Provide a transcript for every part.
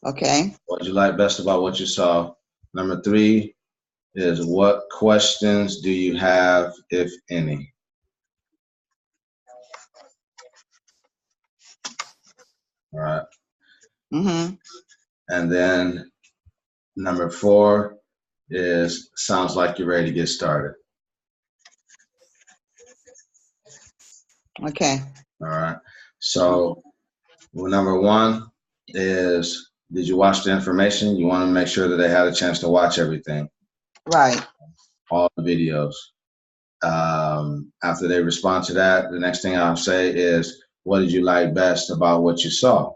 Okay. What did you like best about what you saw? Number three is what questions do you have, if any? All right. Mm-hmm. And then number four is sounds like you're ready to get started. Okay. All right. So number one is did you watch the information? You want to make sure that they had a chance to watch everything, Right. all the videos. After they respond to that, the next thing I'll say is, what did you like best about what you saw?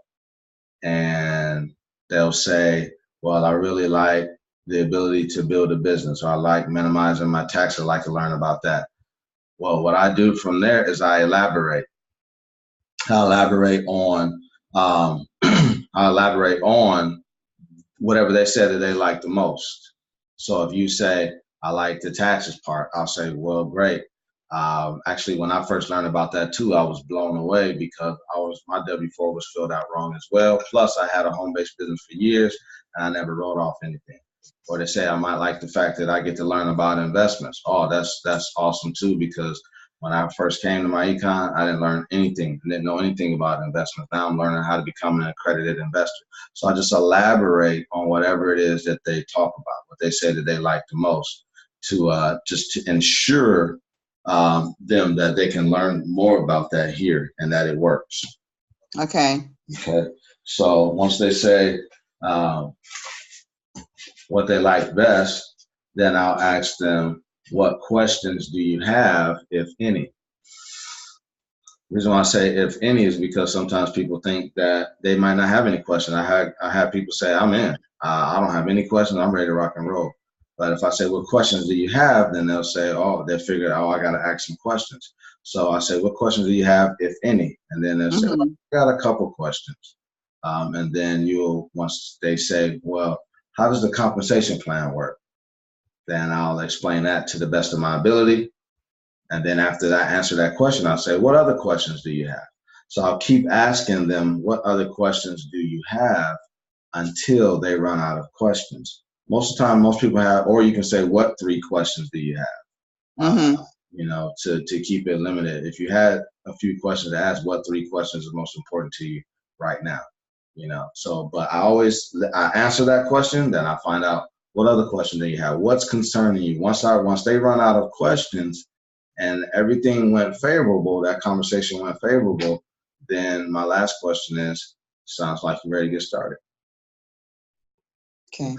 And they'll say, well, I really like the ability to build a business, or I like minimizing my tax. I'd like to learn about that. Well, what I do from there is I elaborate. I elaborate on I elaborate on whatever they said that they like the most. So if you say, I like the taxes part, I'll say, well, great. Actually, when I first learned about that too, I was blown away because my W-4 was filled out wrong as well. Plus, I had a home-based business for years and I never wrote off anything. Or they say I might like the fact that I get to learn about investments. Oh, that's awesome too, because when I first came to my econ, I didn't learn anything, didn't know anything about investments. Now I'm learning how to become an accredited investor. So I just elaborate on whatever it is that they talk about, what they say that they like the most, to just to ensure them that they can learn more about that here and that it works. Okay. Okay. So once they say um, what they like best, then I'll ask them, what questions do you have, if any? The reason why I say if any is because sometimes people think that they might not have any questions. I had people say, I'm in. I don't have any questions. I'm ready to rock and roll. But if I say, what questions do you have? Then they'll say, oh, they'll figure, oh, I got to ask some questions. So I say, what questions do you have, if any? And then they'll say, oh, Mm-hmm. I got a couple questions. And then once they say, well, how does the compensation plan work? Then I'll explain that to the best of my ability. And then after I answer that question, I'll say, what other questions do you have? So I'll keep asking them, what other questions do you have, until they run out of questions. Most of the time, most people have, or you can say, what three questions do you have? Mm-hmm. To keep it limited. If you had a few questions to ask, what three questions are most important to you right now? So, but I answer that question, then I find out what other question do you have? What's concerning you? Once they run out of questions, and everything went favorable, that conversation went favorable, then my last question is, sounds like you're ready to get started. Okay.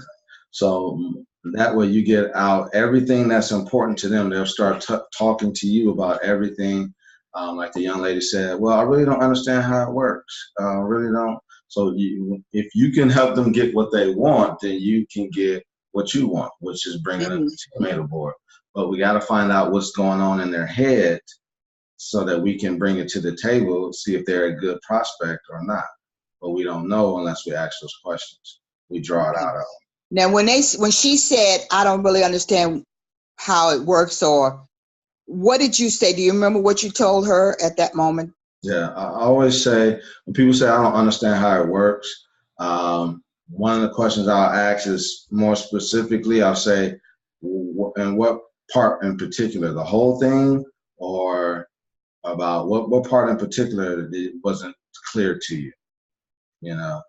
So that way you get out everything that's important to them. They'll start talking to you about everything. Like the young lady said, well, I really don't understand how it works. I really don't. So if you can help them get what they want, then you can get what you want, which is bringing a Mm-hmm. teammate aboard. But we got to find out what's going on in their head so that we can bring it to the table, see if they're a good prospect or not. But we don't know unless we ask those questions. We draw it Okay. out of them. Now, when she said, I don't really understand how it works, or what did you say? Do you remember what you told her at that moment? Yeah, I always say when people say I don't understand how it works, one of the questions I'll ask is more specifically, I'll say, and what part in particular, the whole thing, or about what part in particular that wasn't clear to you, you know?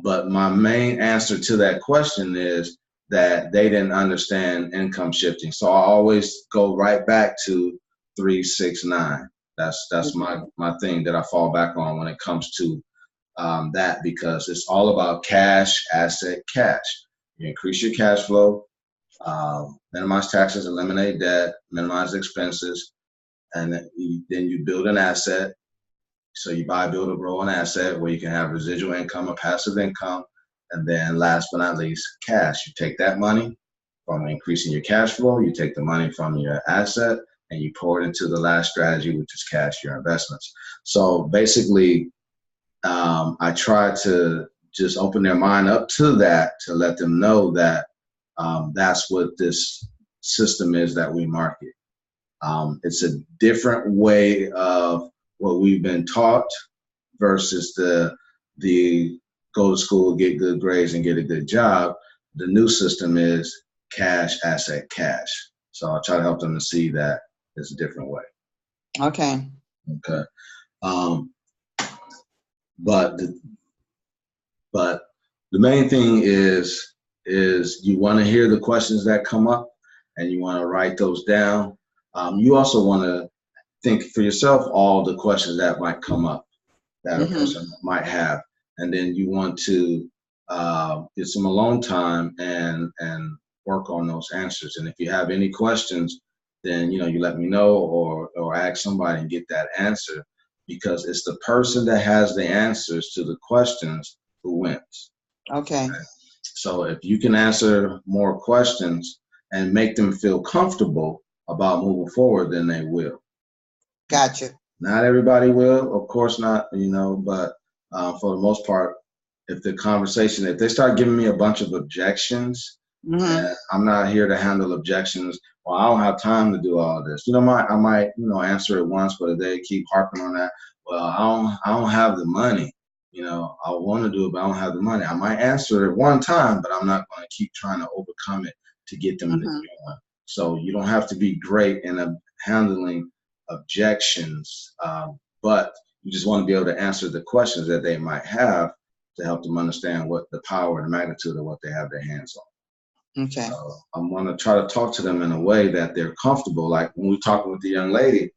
But my main answer to that question is that they didn't understand income shifting. So I always go right back to 369. That's my thing that I fall back on when it comes to that, because it's all about cash, asset, cash. You increase your cash flow, minimize taxes, eliminate debt, minimize expenses, and then you build an asset. So you buy, build, or grow an asset where you can have residual income or passive income. And then last but not least, cash. You take that money from increasing your cash flow, you take the money from your asset, and you pour it into the last strategy, which is cash, your investments. So basically, I try to just open their mind up to that, to let them know that that's what this system is that we market. It's a different way of what we've been taught versus the go to school, get good grades, and get a good job. The new system is cash, asset, cash. So I try to help them to see that it's a different way. Okay. Okay. But the main thing is you want to hear the questions that come up, and you want to write those down. You also want to think for yourself all the questions that might come up that a person might have, and then you want to get some alone time and work on those answers. And if you have any questions, then you let me know or ask somebody and get that answer, because it's the person that has the answers to the questions who wins. Okay. So if you can answer more questions and make them feel comfortable about moving forward, then they will. Gotcha. Not everybody will, of course not, but for the most part, if they start giving me a bunch of objections, I'm not here to handle objections. Well, I don't have time to do all this. I might answer it once, but if they keep harping on that, well, I don't have the money. I want to do it, but I don't have the money. I might answer it one time, but I'm not going to keep trying to overcome it to get them to do it. So you don't have to be great in handling objections, but you just want to be able to answer the questions that they might have to help them understand what the power and magnitude of what they have their hands on. Okay. So I'm going to try to talk to them in a way that they're comfortable. Like when we were talking with the young lady,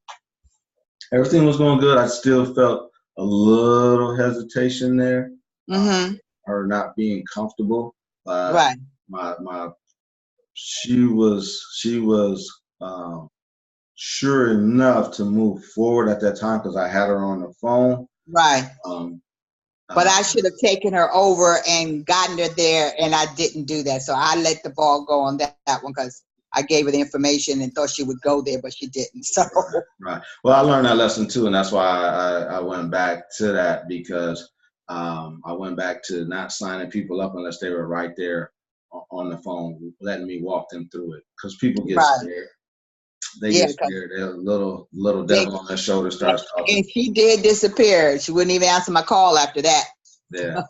everything was going good. I still felt a little hesitation there, her not being comfortable. Right. She was sure enough to move forward at that time because I had her on the phone. Right. But I should have taken her over and gotten her there, and I didn't do that. So I let the ball go on that one because I gave her the information and thought she would go there, but she didn't. So right. Well, I learned that lesson too, and that's why I went back to that, because I went back to not signing people up unless they were right there on the phone, letting me walk them through it, because people get scared. They get scared. They're a little devil on their shoulder starts talking. And she did disappear. She wouldn't even answer my call after that. Yeah.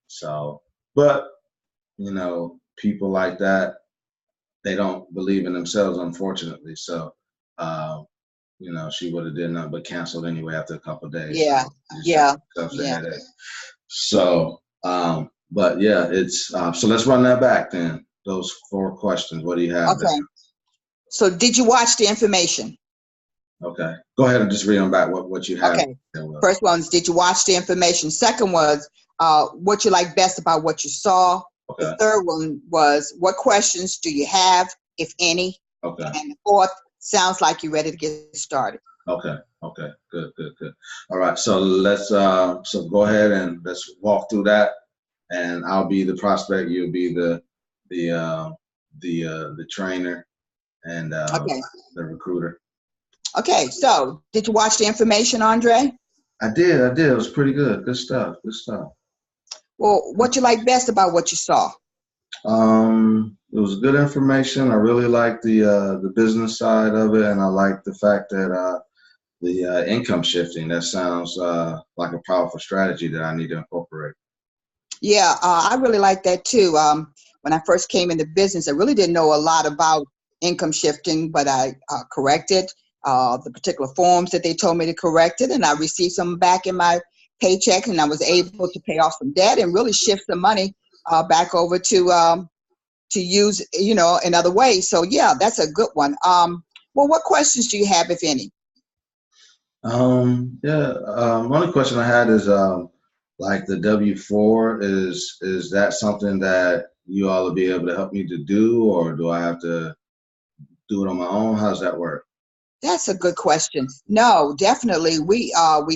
So, but people like that, they don't believe in themselves, unfortunately. So, she would have did nothing but canceled anyway after a couple of days. So, but yeah, it's so let's run that back then. Those 4 questions. What do you have? Okay. So did you watch the information? Okay. Go ahead and just read them back what you have. Okay. First one is, did you watch the information? Second was, what you like best about what you saw. Okay. The third one was, what questions do you have, if any? Okay. And the fourth, sounds like you're ready to get started. Okay. Good. All right. So let's so go ahead and let's walk through that, and I'll be the prospect. You'll be the trainer and the recruiter. Okay. So did you watch the information, Andre? I did. It was pretty good. Good stuff. Well, what you like best about what you saw? It was good information. I really liked the business side of it, and I liked the fact that the income shifting. That sounds like a powerful strategy that I need to incorporate. Yeah, I really like that too. When I first came into business, I really didn't know a lot about income shifting, but I corrected the particular forms that they told me to correct it, and I received some back in my paycheck, and I was able to pay off some debt and really shift the money back over to use, in other ways. So yeah, that's a good one. Well, what questions do you have, if any? Only question I had is like the W-4, is that something that you all will be able to help me to do, or do I have to do it on my own? How does that work? That's a good question. No, definitely. We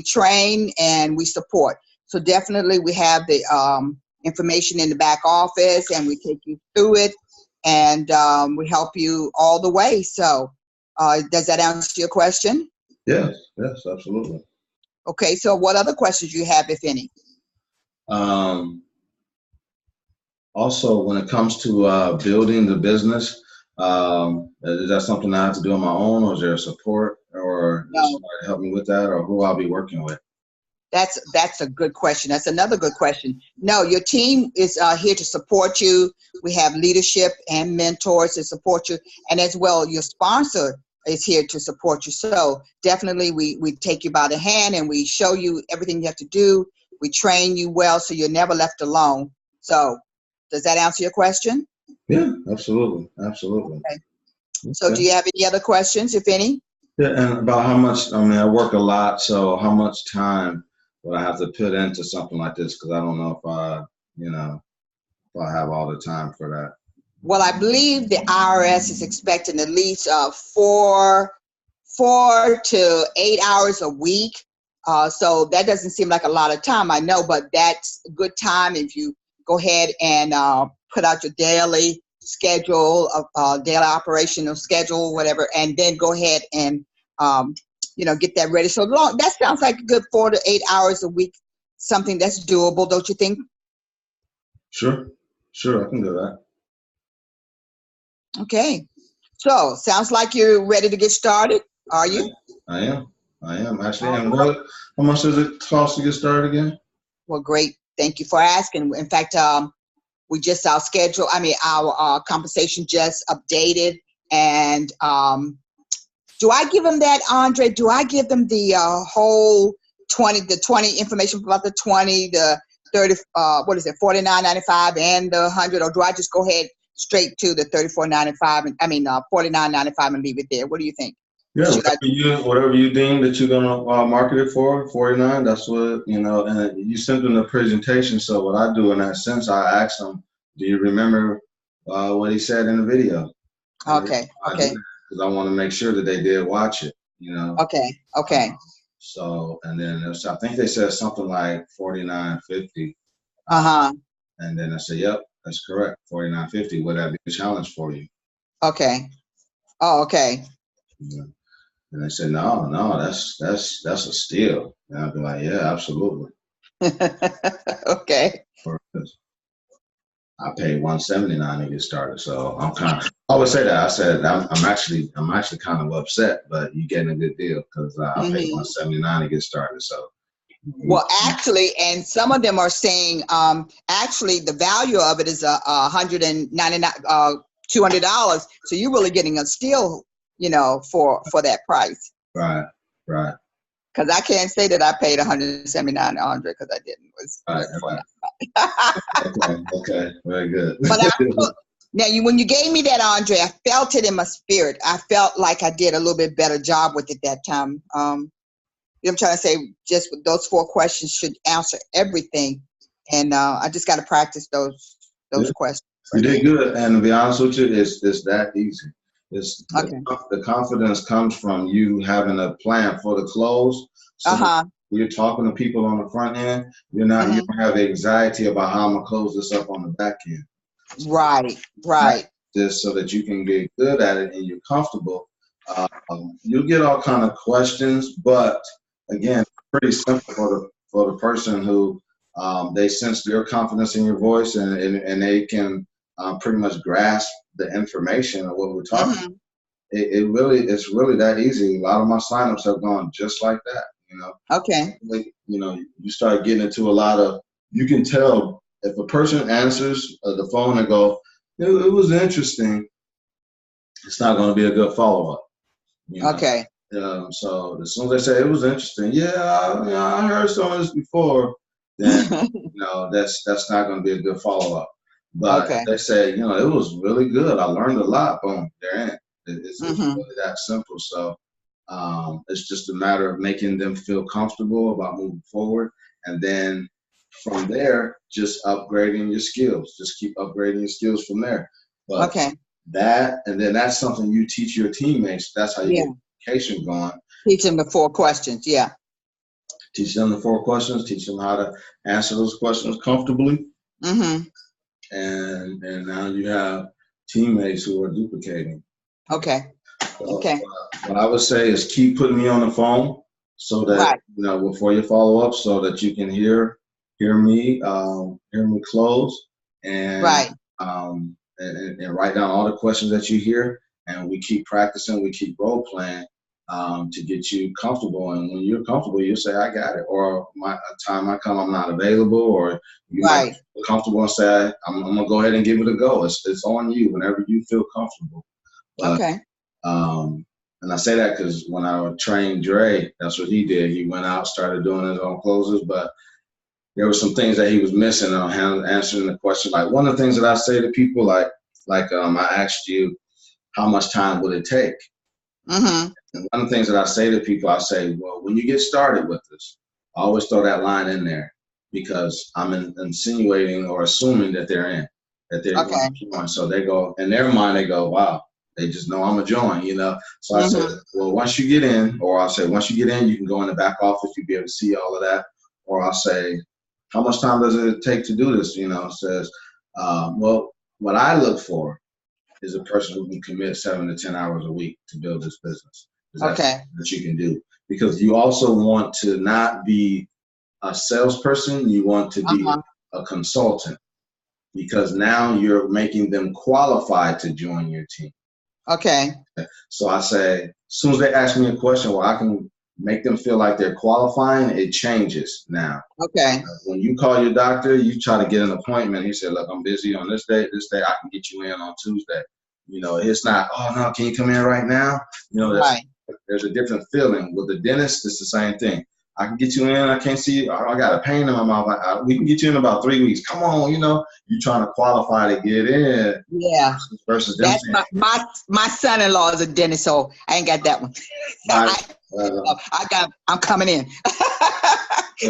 train and we support. So definitely we have the information in the back office, and we take you through it, and we help you all the way. So does that answer your question? Yes, absolutely. Okay, so what other questions do you have, if any? Also, when it comes to building the business, is that something I have to do on my own, or is there support, or somebody to help me with that, or who I'll be working with? That's a good question. That's another good question. No, your team is here to support you. We have leadership and mentors to support you, and as well, your sponsor is here to support you. So definitely, we take you by the hand and we show you everything you have to do. We train you well, so you're never left alone. So, does that answer your question? Yeah, absolutely, absolutely. Okay. So, Okay. do you have any other questions, if any? Yeah, and about how much, I mean, I work a lot, so how much time would I have to put into something like this? Because I don't know if if I have all the time for that. Well, I believe the IRS is expecting at least 4 to 8 hours a week. So that doesn't seem like a lot of time, I know, but that's a good time if you go ahead and put out your daily schedule, daily operational schedule, whatever, and then go ahead and get that ready. So long, that sounds like a good 4 to 8 hours a week, something that's doable, don't you think? Sure, I can do that. Okay. So sounds like you're ready to get started. Are you? I am actually. And how much does it cost to get started again? Well, great. Thank you for asking. In fact, we just our compensation just updated. And do I give them that, Andre? Do I give them the whole 20 information about the 20, the 30, $49.95 and the 100, or do I just go ahead straight to the $34.95 and $49.95 and leave it there? What do you think? Yeah, whatever you deem that you're gonna market it for, 49. That's what And you sent them the presentation. So what I do in that sense, I ask them, "Do you remember what he said in the video?" Okay. Because I want to make sure that they did watch it. Okay. So and then I think they said something like 49.50. And then I said, "Yep, that's correct, 49.50. Would that be a challenge for you?" Okay. Oh, okay. Yeah. And they said, no, that's a steal. And I'd be like, yeah, absolutely. Okay. I paid $179 to get started, so I always say that. I said I'm actually kind of upset, but you're getting a good deal because I paid $179 to get started. So. Well, actually, and some of them are saying, actually, the value of it is $199, $200. So you're really getting a steal, for that price. Right. Because I can't say that I paid $179, Andre, because I didn't. Right. Okay, very good. But now, when you gave me that, Andre, I felt it in my spirit. I felt like I did a little bit better job with it that time. I'm trying to say, just with those 4 questions should answer everything, and I just got to practice those questions. You did good, and to be honest with you, it's that easy. The confidence comes from you having a plan for the close. So you're talking to people on the front end. You don't have anxiety about how I'm gonna close this up on the back end. Right. Just so that you can get good at it and you're comfortable. You'll get all kind of questions, but again, pretty simple for the person who they sense your confidence in your voice and they can pretty much grasp the information of what we're talking about. It's really that easy. A lot of my signups have gone just like that. Okay. You start getting into a lot of. You can tell if a person answers the phone and go, "It was interesting." It's not going to be a good follow up. Okay. So as soon as they say it was interesting, I heard some of this before. Then that's not going to be a good follow up. But if they say, it was really good. I learned a lot. Boom, they're in. It's really that simple. So it's just a matter of making them feel comfortable about moving forward, and then from there, just upgrading your skills. Just keep upgrading your skills from there. But and then that's something you teach your teammates. That's how you get communication going. Teach them the 4 questions. Yeah. Teach them the 4 questions. Teach them how to answer those questions comfortably. And now you have teammates who are duplicating. Okay. What I would say is keep putting me on the phone so that before you follow up, so that you can hear me close and and write down all the questions that you hear, and we keep practicing, we keep role playing to get you comfortable. And when you're comfortable, you say, I got it. Or my time might come, I'm not available, or you might Right. feel comfortable and say, I'm going to go ahead and give it a go. It's on you whenever you feel comfortable. But, Okay. and I say that because when I trained Dre, that's what he did. He went out, started doing his own closes, but there were some things that he was missing on answering the question. Like one of the things that I say to people, I asked you, how much time would it take? Mm-hmm. And one of the things that I say to people, I say, well, when you get started with this, I always throw that line in there because I'm insinuating or assuming that they're in, that they're Okay. going to join. So they go, in their mind, they go, wow, they just know I'm a join, you know? So I said, well, once you get in, or I'll say, once you get in, you can go in the back office, you'll be able to see all of that. Or I'll say, how much time does it take to do this? You know, it says, well, what I look for is a person who can commit 7 to 10 hours a week to build this business. That's Okay. that you can do. Because you also want to not be a salesperson, you want to be a consultant. Because now you're making them qualified to join your team. Okay. So I say, as soon as they ask me a question where I can make them feel like they're qualifying, it changes now. Okay. When you call your doctor, you try to get an appointment. He said, look, I'm busy on this day, I can get you in on Tuesday. You know, it's not, oh no, can you come in right now? You know, there's a different feeling. With the dentist, it's the same thing. I can get you in, I can't see you, I got a pain in my mouth. We can get you in about 3 weeks. Come on, you know, you're trying to qualify to get in. Yeah. Versus them. That's my son-in-law is a dentist, so I ain't got that one. I'm coming in.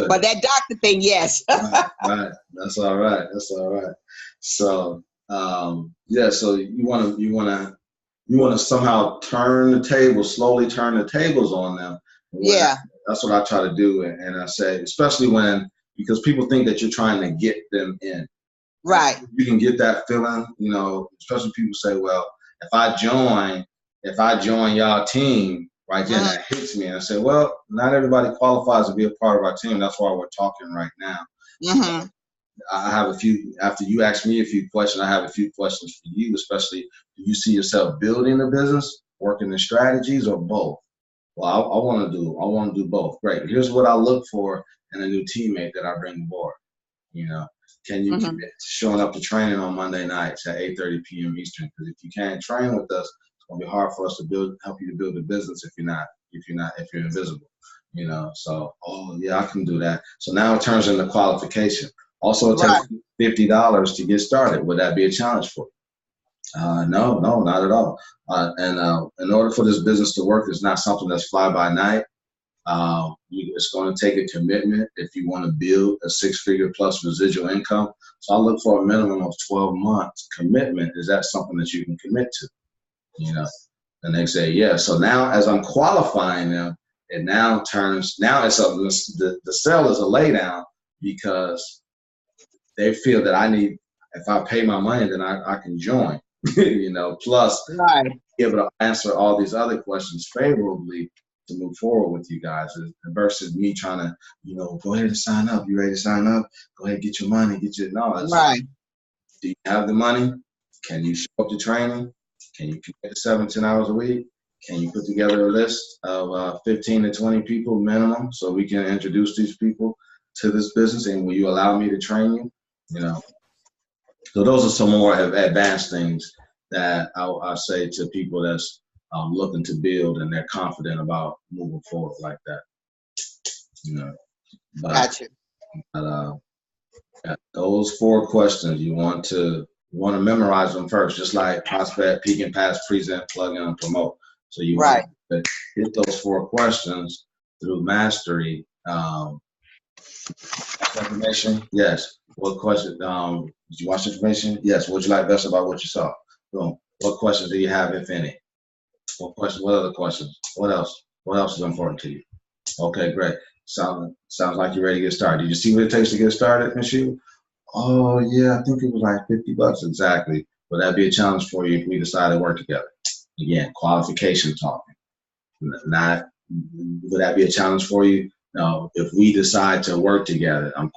But that doctor thing, yes. Right. That's all right. So yeah, so you want to somehow slowly turn the tables on them. Yeah. That's what I try to do, and I say, especially because people think that you're trying to get them in. Right. You can get that feeling, you know, especially people say, well, if I join y'all team, right then that hits me. And I say, well, not everybody qualifies to be a part of our team. That's why we're talking right now. Mm-hmm. I have a few, after you ask me a few questions, I have a few questions for you, especially, do you see yourself building a business, working the strategies, or both? Well, I want to do both. Great. Here's what I look for in a new teammate that I bring aboard. You know, can you commit to showing up to training on Monday nights at 8:30 p.m. Eastern? Because if you can't train with us, it's gonna be hard for us to help you to build a business if you're invisible. You know, so I can do that. So now it turns into qualification. Also, it takes $50 to get started. Would that be a challenge for you? No, not at all. And in order for this business to work, it's not something that's fly by night. It's going to take a commitment if you want to build a 6-figure plus residual income. So I look for a minimum of 12 months commitment. Is that something that you can commit to? You know, and they say yes. So now, as I'm qualifying them, it now the sell is a laydown because they feel that if I pay my money, then I can join. You know, plus be able to answer all these other questions favorably to move forward with you guys versus me trying to, you know, go ahead and sign up. You ready to sign up? Go ahead, get your money, knowledge. Do you have the money? Can you show up to training? Can you commit to 7 to 10 hours a week? Can you put together a list of 15 to 20 people minimum so we can introduce these people to this business? And will you allow me to train you? You know, so those are some more advanced things that I say to people that's looking to build and they're confident about moving forward like that. You know, Gotcha. Those 4 questions you want to memorize them first, just like prospect, peak and pass, present, plug in, and promote. So you want to hit those 4 questions through mastery. Information? Yes. What question? Did you watch information? Yes. What would you like best about what you saw? Boom. What questions do you have, if any? What other questions? What else? What else is important to you? Okay, great. Sounds like you're ready to get started. Did you see what it takes to get started, Michelle? Oh yeah, I think it was like $50 exactly. Would that be a challenge for you if we decide to work together? Again, qualification talking. Not would that be a challenge for you? No, if we decide to work together, I'm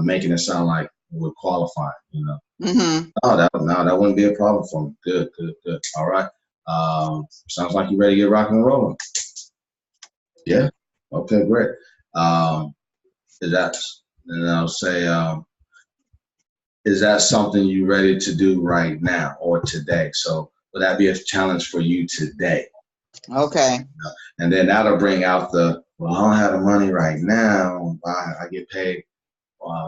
making it sound like we're qualified, you know. No, that wouldn't be a problem for me. Good. All right. Sounds like you're ready to get rock and rolling. Yeah. Okay, great. Is that, and I'll say, is that something you're ready to do right now or today? So would that be a challenge for you today? Okay. And then that'll bring out well, I don't have the money right now. I get paid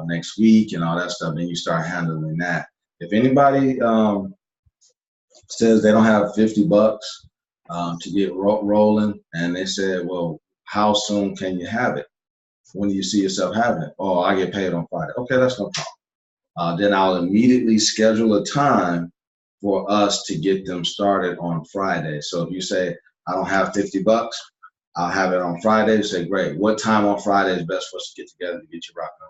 next week and all that stuff. Then you start handling that. If anybody says they don't have $50 to get rolling, and they said, well, how soon can you have it? When do you see yourself having it? Oh, I get paid on Friday. Okay, that's no problem. Then I'll immediately schedule a time for us to get them started on Friday. So if you say, I don't have $50, I'll have it on Friday. Say, great. What time on Friday is best for us to get together to get you rocking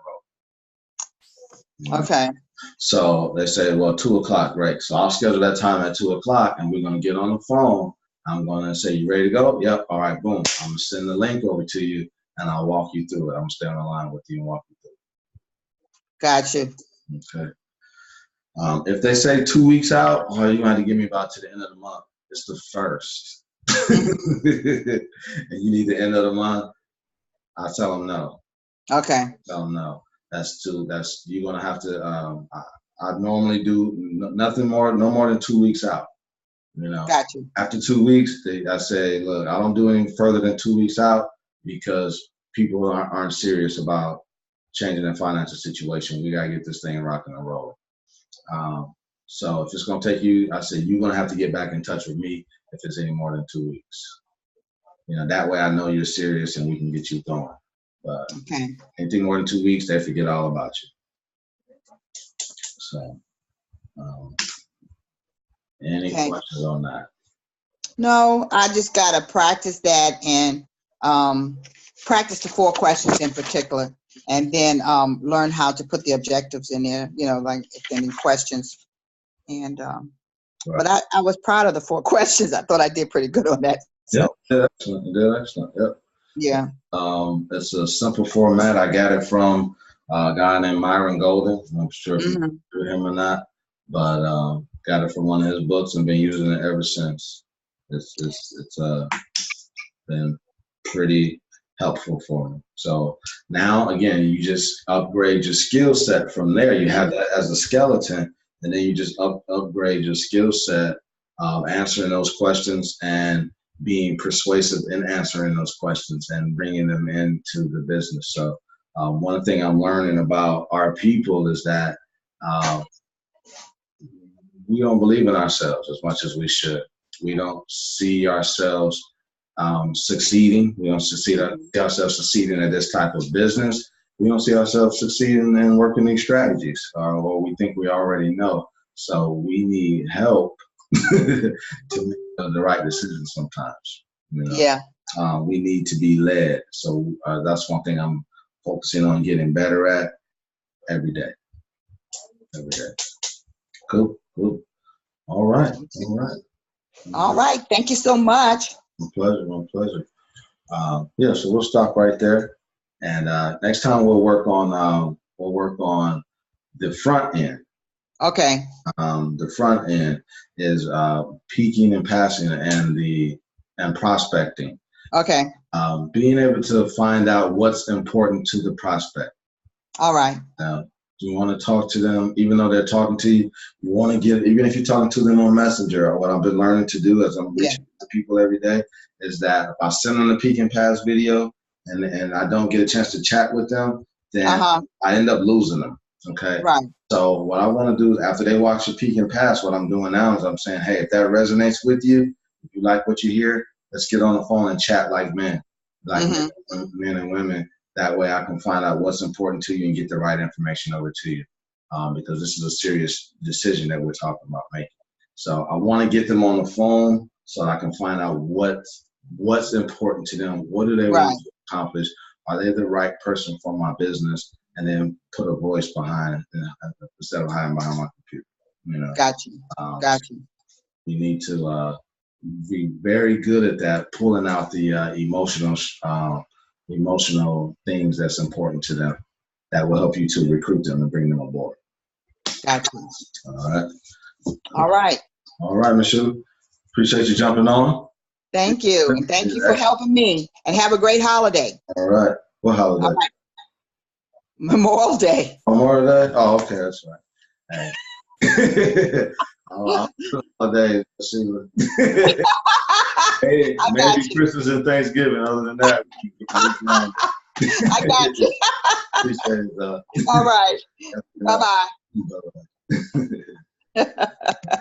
and rolling? Okay. So they say, well, 2:00, great. So I'll schedule that time at 2:00, and we're going to get on the phone. I'm going to say, you ready to go? Yep. All right, boom. I'm going to send the link over to you, and I'll walk you through it. I'm going to stay on the line with you and walk you through Gotcha. it. Okay. If they say 2 weeks out, oh, you're going to have to give me about to the end of the month. It's the 1st. And you need the end of the month, I tell them no. Okay. Tell them no. You're going to have to, I normally do nothing more, no more than 2 weeks out. Gotcha. After 2 weeks, I say, look, I don't do any further than 2 weeks out because people aren't serious about changing their financial situation. We got to get this thing rocking and rolling. So if it's going to take you, I say, you're going to have to get back in touch with me if it's any more than 2 weeks. That way I know you're serious and we can get you going. But anything more than 2 weeks, they forget all about you. So, any questions on that? No, I just got to practice that and practice the 4 questions in particular, and then learn how to put the objectives in there, like if there are any questions. And right. But I was proud of the 4 questions. I thought I did pretty good on that. So. Yeah, excellent. You did excellent. Yep. Yeah. It's a simple format. I got it from a guy named Myron Golden. I'm sure if you heard him or not, but got it from one of his books and been using it ever since. It's been pretty helpful for me. So now, again, you just upgrade your skill set from there. You have that as a skeleton, and then you just upgrade your skill set, answering those questions and being persuasive in answering those questions and bringing them into the business. So one thing I'm learning about our people is that we don't believe in ourselves as much as we should. We don't see ourselves succeeding. We don't see ourselves succeeding at this type of business. We don't see ourselves succeeding in working these strategies, or we think we already know. So we need help to make the right decisions sometimes. Yeah. We need to be led. So that's one thing I'm focusing on getting better at every day. Every day. Cool. All right. Thank you so much. My pleasure. Yeah, so we'll stop right there. And next time we'll work on the front end. Okay. The front end is peaking and passing and prospecting. Okay. Being able to find out what's important to the prospect. All right. You want to talk to them, even though they're talking to you. You want to get, even if you're talking to them on Messenger, or what I've been learning to do as I'm reaching to people every day, is that if I send them the peak and pass video and I don't get a chance to chat with them, then I end up losing them. Okay. Right. So what I want to do is after they watch the peak and pass, what I'm doing now is I'm saying, hey, if that resonates with you, if you like what you hear, let's get on the phone and chat like men, like men and women. That way I can find out what's important to you and get the right information over to you, because this is a serious decision that we're talking about making. So I want to get them on the phone so I can find out what's important to them. What do they want to accomplish? Are they the right person for my business? And then put a voice behind instead of hiding behind my computer. Gotcha. You need to be very good at that, pulling out the emotional things that's important to them that will help you to recruit them and bring them aboard. Gotcha. All right, Michelle. Appreciate you jumping on. Thank you. And thank you for helping me. And have a great holiday. All right. What holiday? All right. Memorial Day. Memorial Day? Oh, okay, that's right. Holiday, Sheila. Hey, I got maybe you. Christmas and Thanksgiving. Other than that, I got you. appreciate it. All right. Bye-bye. Bye-bye.